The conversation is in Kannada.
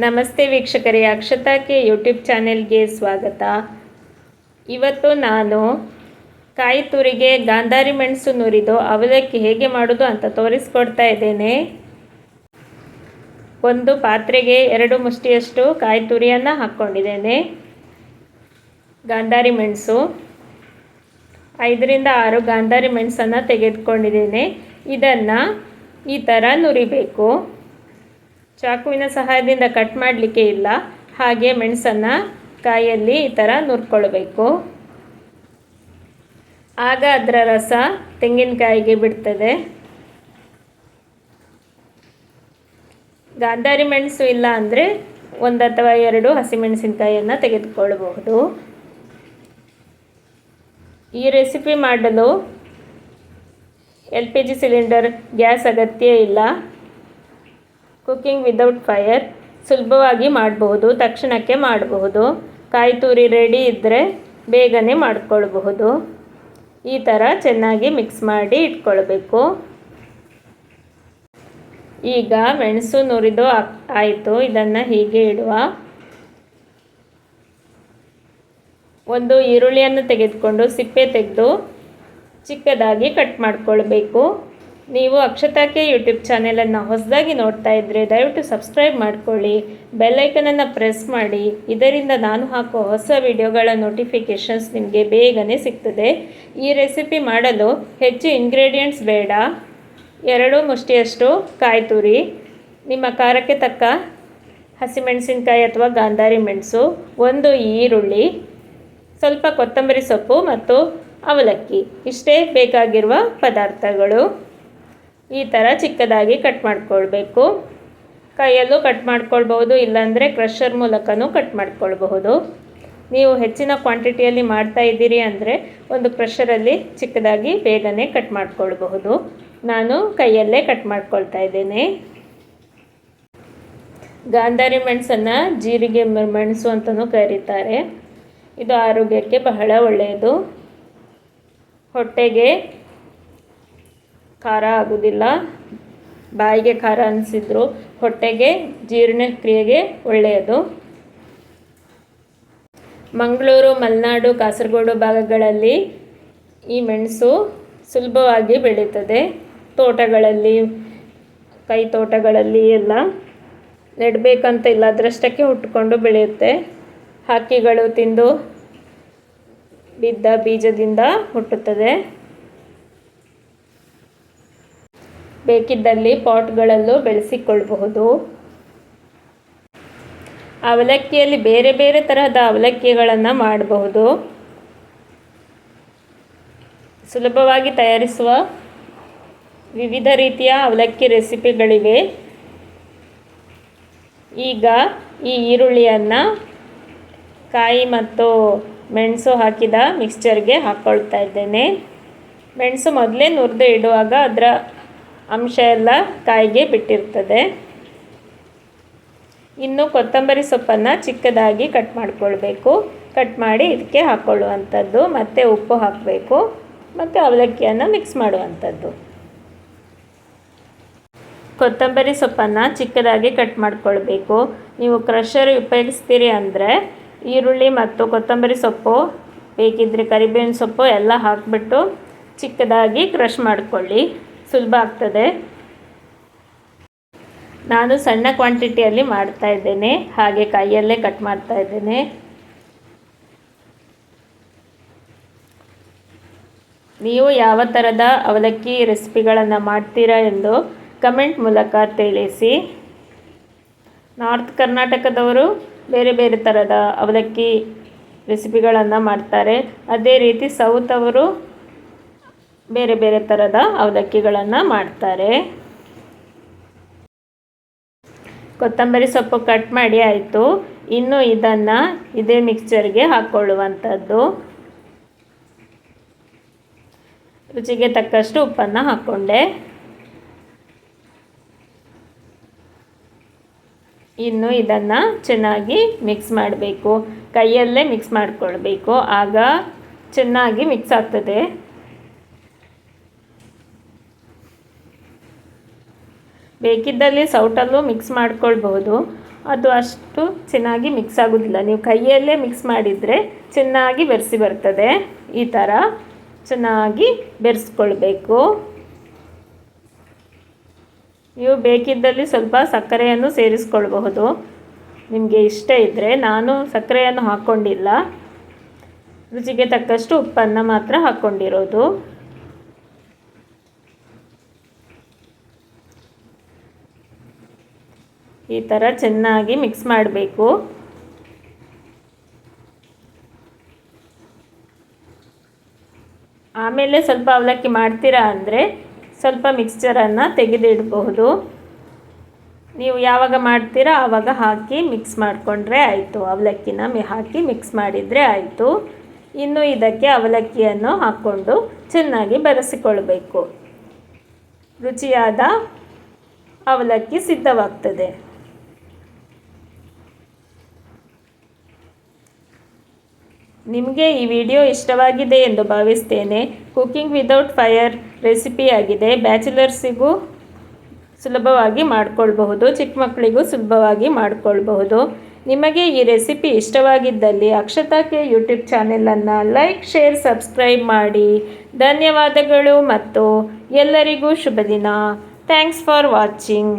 ನಮಸ್ತೆ ವೀಕ್ಷಕರೇ, ಅಕ್ಷತಾಕ್ಕೆ ಯೂಟ್ಯೂಬ್ ಚಾನೆಲ್ಗೆ ಸ್ವಾಗತ. ಇವತ್ತು ನಾನು ಕಾಯಿ ತುರಿಗೆ ಗಾಂಧಾರಿ ಮೆಣಸು ನುರಿದು ಅವಲಕ್ಕಿ ಹೇಗೆ ಮಾಡೋದು ಅಂತ ತೋರಿಸ್ಕೊಡ್ತಾ ಇದ್ದೇನೆ. ಒಂದು ಪಾತ್ರೆಗೆ 2 ಮುಷ್ಟಿಯಷ್ಟು ಕಾಯಿ ತುರಿಯನ್ನು ಹಾಕ್ಕೊಂಡಿದ್ದೇನೆ. ಗಾಂಧಾರಿ ಮೆಣಸು 5 ರಿಂದ 6 ಗಾಂಧಾರಿ ಮೆಣಸನ್ನು ತೆಗೆದುಕೊಂಡಿದ್ದೇನೆ. ಇದನ್ನು ಈ ಥರ ನುರಿಬೇಕು. ಚಾಕುವಿನ ಸಹಾಯದಿಂದ ಕಟ್ ಮಾಡಲಿಕ್ಕೆ ಇಲ್ಲ, ಹಾಗೆ ಮೆಣಸನ್ನು ಕಾಯಲ್ಲಿ ಈ ಥರ ನುರ್ಕೊಳ್ಬೇಕು. ಆಗ ಅದರ ರಸ ತೆಂಗಿನಕಾಯಿಗೆ ಬಿಡ್ತದೆ. ಗಾಂಧಾರಿ ಮೆಣಸು ಇಲ್ಲ ಅಂದರೆ 1 ಅಥವಾ 2 ಹಸಿಮೆಣಸಿನಕಾಯಿಯನ್ನು ತೆಗೆದುಕೊಳ್ಳಬಹುದು. ಈ ರೆಸಿಪಿ ಮಾಡಲು LPG ಸಿಲಿಂಡರ್, ಗ್ಯಾಸ್ ಅಗತ್ಯ ಇಲ್ಲ. ಕುಕ್ಕಿಂಗ್ ವಿದೌಟ್ ಫೈರ್, ಸುಲಭವಾಗಿ ಮಾಡಬಹುದು, ತಕ್ಷಣಕ್ಕೆ ಮಾಡಬಹುದು. ಕಾಯಿ ತುರಿ ರೆಡಿ ಇದ್ದರೆ ಬೇಗನೆ ಮಾಡಿಕೊಳ್ಬಹುದು. ಈ ಥರ ಚೆನ್ನಾಗಿ ಮಿಕ್ಸ್ ಮಾಡಿ ಇಟ್ಕೊಳ್ಬೇಕು. ಈಗ ಮೆಣಸು ನುರಿದು ಆಯಿತು. ಇದನ್ನು ಹೀಗೆ ಇಡುವ. ಒಂದು ಈರುಳ್ಳಿಯನ್ನು ತೆಗೆದುಕೊಂಡು ಸಿಪ್ಪೆ ತೆಗೆದು ಚಿಕ್ಕದಾಗಿ ಕಟ್ ಮಾಡಿಕೊಳ್ಬೇಕು. ನೀವು ಅಕ್ಷತಾಕ್ಕೆ ಯೂಟ್ಯೂಬ್ ಚಾನೆಲನ್ನು ಹೊಸದಾಗಿ ನೋಡ್ತಾ ಇದ್ದರೆ ದಯವಿಟ್ಟು ಸಬ್ಸ್ಕ್ರೈಬ್ ಮಾಡಿಕೊಳ್ಳಿ, ಬೆಲ್ಲೈಕನನ್ನು ಪ್ರೆಸ್ ಮಾಡಿ. ಇದರಿಂದ ನಾನು ಹಾಕೋ ಹೊಸ ವಿಡಿಯೋಗಳ ನೋಟಿಫಿಕೇಷನ್ಸ್ ನಿಮಗೆ ಬೇಗನೆ ಸಿಗ್ತದೆ. ಈ ರೆಸಿಪಿ ಮಾಡಲು ಹೆಚ್ಚು ಇಂಗ್ರೀಡಿಯೆಂಟ್ಸ್ ಬೇಡ. 2 ಮುಷ್ಟಿಯಷ್ಟು ಕಾಯಿ ತುರಿ, ನಿಮ್ಮ ಖಾರಕ್ಕೆ ತಕ್ಕ ಹಸಿಮೆಣಸಿನಕಾಯಿ ಅಥವಾ ಗಾಂಧಾರಿ ಮೆಣಸು, 1 ಈರುಳ್ಳಿ, ಸ್ವಲ್ಪ ಕೊತ್ತಂಬರಿ ಸೊಪ್ಪು ಮತ್ತು ಅವಲಕ್ಕಿ. ಇಷ್ಟೇ ಬೇಕಾಗಿರುವ ಪದಾರ್ಥಗಳು. ಈ ಥರ ಚಿಕ್ಕದಾಗಿ ಕಟ್ ಮಾಡಿಕೊಳ್ಬೇಕು. ಕೈಯಲ್ಲೂ ಕಟ್ ಮಾಡ್ಕೊಳ್ಬಹುದು, ಇಲ್ಲಾಂದರೆ ಕ್ರಷರ್ ಮೂಲಕನೂ ಕಟ್ ಮಾಡ್ಕೊಳ್ಬಹುದು. ನೀವು ಹೆಚ್ಚಿನ ಕ್ವಾಂಟಿಟಿಯಲ್ಲಿ ಮಾಡ್ತಾ ಇದ್ದೀರಿ ಅಂದರೆ ಒಂದು ಕ್ರಷರಲ್ಲಿ ಚಿಕ್ಕದಾಗಿ ಬೇಗನೆ ಕಟ್ ಮಾಡ್ಕೊಳ್ಬಹುದು. ನಾನು ಕೈಯಲ್ಲೇ ಕಟ್ ಮಾಡ್ಕೊಳ್ತಾ ಇದ್ದೇನೆ. ಗಾಂಧಾರಿ ಮೆಣಸನ್ನು ಜೀರಿಗೆ ಮೆಣಸು ಅಂತಲೂ ಕರೀತಾರೆ. ಇದು ಆರೋಗ್ಯಕ್ಕೆ ಬಹಳ ಒಳ್ಳೆಯದು. ಹೊಟ್ಟೆಗೆ ಖಾರ ಆಗೋದಿಲ್ಲ. ಬಾಯಿಗೆ ಖಾರ ಅನಿಸಿದ್ರು ಹೊಟ್ಟೆಗೆ, ಜೀರ್ಣಕ್ರಿಯೆಗೆ ಒಳ್ಳೆಯದು. ಮಂಗಳೂರು, ಮಲೆನಾಡು, ಕಾಸರಗೋಡು ಭಾಗಗಳಲ್ಲಿ ಈ ಮೆಣಸು ಸುಲಭವಾಗಿ ಬೆಳೀತದೆ. ತೋಟಗಳಲ್ಲಿ, ಕೈ ತೋಟಗಳಲ್ಲಿ ಎಲ್ಲ ನೆಡಬೇಕಂತ ಇಲ್ಲ, ಅದರಷ್ಟಕ್ಕೆ ಹುಟ್ಟುಕೊಂಡು ಬೆಳೆಯುತ್ತೆ. ಹಕ್ಕಿಗಳು ತಿಂದು ಬಿದ್ದ ಬೀಜದಿಂದ ಹುಟ್ಟುತ್ತದೆ. ಬೇಕಿದ್ದಲ್ಲಿ ಪಾಟ್ಗಳಲ್ಲೂ ಬೆಳೆಸಿಕೊಳ್ಳಬಹುದು. ಅವಲಕ್ಕಿಯಲ್ಲಿ ಬೇರೆ ಬೇರೆ ತರಹದ ಅವಲಕ್ಕಿಗಳನ್ನು ಮಾಡಬಹುದು. ಸುಲಭವಾಗಿ ತಯಾರಿಸುವ ವಿವಿಧ ರೀತಿಯ ಅವಲಕ್ಕಿ ರೆಸಿಪಿಗಳಿವೆ. ಈಗ ಈ ಈರುಳ್ಳಿಯನ್ನು ಕಾಯಿ ಮತ್ತು ಮೆಣಸು ಹಾಕಿದ ಮಿಕ್ಸ್ಚರ್ಗೆ ಹಾಕ್ಕೊಳ್ತಾ ಇದ್ದೇನೆ. ಮೆಣಸು ಮೊದಲೇ ನುರಿದು ಇಡುವಾಗ ಅದರ ಅಂಶ ಎಲ್ಲ ಕಾಯಿಗೆ ಬಿಟ್ಟಿರ್ತದೆ. ಇನ್ನು ಕೊತ್ತಂಬರಿ ಸೊಪ್ಪನ್ನು ಚಿಕ್ಕದಾಗಿ ಕಟ್ ಮಾಡಿಕೊಳ್ಬೇಕು. ಕಟ್ ಮಾಡಿ ಇದಕ್ಕೆ ಹಾಕ್ಕೊಳ್ಳುವಂಥದ್ದು. ಮತ್ತು ಉಪ್ಪು ಹಾಕಬೇಕು, ಮತ್ತು ಅವಲಕ್ಕಿಯನ್ನು ಮಿಕ್ಸ್ ಮಾಡುವಂಥದ್ದು. ಕೊತ್ತಂಬರಿ ಸೊಪ್ಪನ್ನು ಚಿಕ್ಕದಾಗಿ ಕಟ್ ಮಾಡಿಕೊಳ್ಬೇಕು. ನೀವು ಕ್ರಷರ್ ಉಪಯೋಗಿಸ್ತೀರಿ ಅಂದರೆ ಈರುಳ್ಳಿ ಮತ್ತು ಕೊತ್ತಂಬರಿ ಸೊಪ್ಪು, ಬೇಕಿದ್ದರೆ ಕರಿಬೇವಿನ ಸೊಪ್ಪು ಎಲ್ಲ ಹಾಕಿಬಿಟ್ಟು ಚಿಕ್ಕದಾಗಿ ಕ್ರಷ್ ಮಾಡಿಕೊಳ್ಳಿ, ಸುಲಭ ಆಗ್ತದೆ. ನಾನು ಸಣ್ಣ ಕ್ವಾಂಟಿಟಿಯಲ್ಲಿ ಮಾಡ್ತಾ ಇದ್ದೇನೆ, ಹಾಗೆ ಕೈಯಲ್ಲೇ ಕಟ್ ಮಾಡ್ತಾ ಇದ್ದೇನೆ. ನೀವು ಯಾವ ಥರದ ಅವಲಕ್ಕಿ ರೆಸಿಪಿಗಳನ್ನು ಮಾಡ್ತೀರಾ ಎಂದು ಕಮೆಂಟ್ ಮೂಲಕ ತಿಳಿಸಿ. ನಾರ್ತ್ ಕರ್ನಾಟಕದವರು ಬೇರೆ ಬೇರೆ ಥರದ ಅವಲಕ್ಕಿ ರೆಸಿಪಿಗಳನ್ನು ಮಾಡ್ತಾರೆ. ಅದೇ ರೀತಿ ಸೌತ್ ಅವರು ಬೇರೆ ಬೇರೆ ಥರದ ಅವಲಕ್ಕಿಗಳನ್ನು ಮಾಡ್ತಾರೆ. ಕೊತ್ತಂಬರಿ ಸೊಪ್ಪು ಕಟ್ ಮಾಡಿ ಆಯಿತು. ಇನ್ನು ಇದನ್ನು ಇದೇ ಮಿಕ್ಸ್ಚರ್ಗೆ ಹಾಕ್ಕೊಳ್ಳುವಂಥದ್ದು. ರುಚಿಗೆ ತಕ್ಕಷ್ಟು ಉಪ್ಪನ್ನು ಹಾಕ್ಕೊಂಡೆ. ಇನ್ನು ಇದನ್ನು ಚೆನ್ನಾಗಿ ಮಿಕ್ಸ್ ಮಾಡಬೇಕು. ಕೈಯಲ್ಲೇ ಮಿಕ್ಸ್ ಮಾಡಿಕೊಳ್ಬೇಕು, ಆಗ ಚೆನ್ನಾಗಿ ಮಿಕ್ಸ್ ಆಗ್ತದೆ. ಬೇಕಿದ್ದಲ್ಲಿ ಸೌಟಲ್ಲೂ ಮಿಕ್ಸ್ ಮಾಡ್ಕೊಳ್ಬಹುದು. ಅದು ಅಷ್ಟು ಚೆನ್ನಾಗಿ ಮಿಕ್ಸ್ ಆಗೋದಿಲ್ಲ. ನೀವು ಕೈಯಲ್ಲೇ ಮಿಕ್ಸ್ ಮಾಡಿದರೆ ಚೆನ್ನಾಗಿ ಬೆರೆಸಿ ಬರ್ತದೆ. ಈ ಥರ ಚೆನ್ನಾಗಿ ಬೆರೆಸ್ಕೊಳ್ಬೇಕು. ನೀವು ಬೇಕಿದ್ದಲ್ಲಿ ಸ್ವಲ್ಪ ಸಕ್ಕರೆಯನ್ನು ಸೇರಿಸ್ಕೊಳ್ಬಹುದು ನಿಮಗೆ ಇಷ್ಟ ಇದ್ದರೆ. ನಾನು ಸಕ್ಕರೆಯನ್ನು ಹಾಕ್ಕೊಂಡಿಲ್ಲ, ರುಚಿಗೆ ತಕ್ಕಷ್ಟು ಉಪ್ಪನ್ನು ಮಾತ್ರ ಹಾಕ್ಕೊಂಡಿರೋದು. ಈ ಥರ ಚೆನ್ನಾಗಿ ಮಿಕ್ಸ್ ಮಾಡಬೇಕು. ಆಮೇಲೆ ಸ್ವಲ್ಪ ಅವಲಕ್ಕಿ ಮಾಡ್ತೀರಾ ಅಂದರೆ ಸ್ವಲ್ಪ ಮಿಕ್ಸ್ಚರನ್ನು ತೆಗೆದಿಡಬಹುದು. ನೀವು ಯಾವಾಗ ಮಾಡ್ತೀರಾ ಆವಾಗ ಹಾಕಿ ಮಿಕ್ಸ್ ಮಾಡಿಕೊಂಡ್ರೆ ಆಯಿತು. ಅವಲಕ್ಕಿನ ಹಾಕಿ ಮಿಕ್ಸ್ ಮಾಡಿದರೆ ಆಯಿತು. ಇನ್ನು ಇದಕ್ಕೆ ಅವಲಕ್ಕಿಯನ್ನು ಹಾಕ್ಕೊಂಡು ಚೆನ್ನಾಗಿ ಬೆರೆಸಿಕೊಳ್ಬೇಕು. ರುಚಿಯಾದ ಅವಲಕ್ಕಿ ಸಿದ್ಧವಾಗ್ತದೆ. ನಿಮಗೆ ಈ ವಿಡಿಯೋ ಇಷ್ಟವಾಗಿದೆ ಎಂದು ಭಾವಿಸ್ತೇನೆ. ಕುಕಿಂಗ್ ವಿದೌಟ್ ಫೈರ್ ರೆಸಿಪಿಯಾಗಿದೆ. ಬ್ಯಾಚುಲರ್ಸಿಗೂ ಸುಲಭವಾಗಿ ಮಾಡಿಕೊಳ್ಬಹುದು, ಚಿಕ್ಕ ಮಕ್ಕಳಿಗೂ ಸುಲಭವಾಗಿ ಮಾಡಿಕೊಳ್ಬಹುದು. ನಿಮಗೆ ಈ ರೆಸಿಪಿ ಇಷ್ಟವಾಗಿದ್ದಲ್ಲಿ ಅಕ್ಷತಾ ಕೆ ಯೂಟ್ಯೂಬ್ ಚಾನೆಲನ್ನು ಲೈಕ್, ಶೇರ್, ಸಬ್ಸ್ಕ್ರೈಬ್ ಮಾಡಿ. ಧನ್ಯವಾದಗಳು ಮತ್ತು ಎಲ್ಲರಿಗೂ ಶುಭ ದಿನ. Thanks for watching.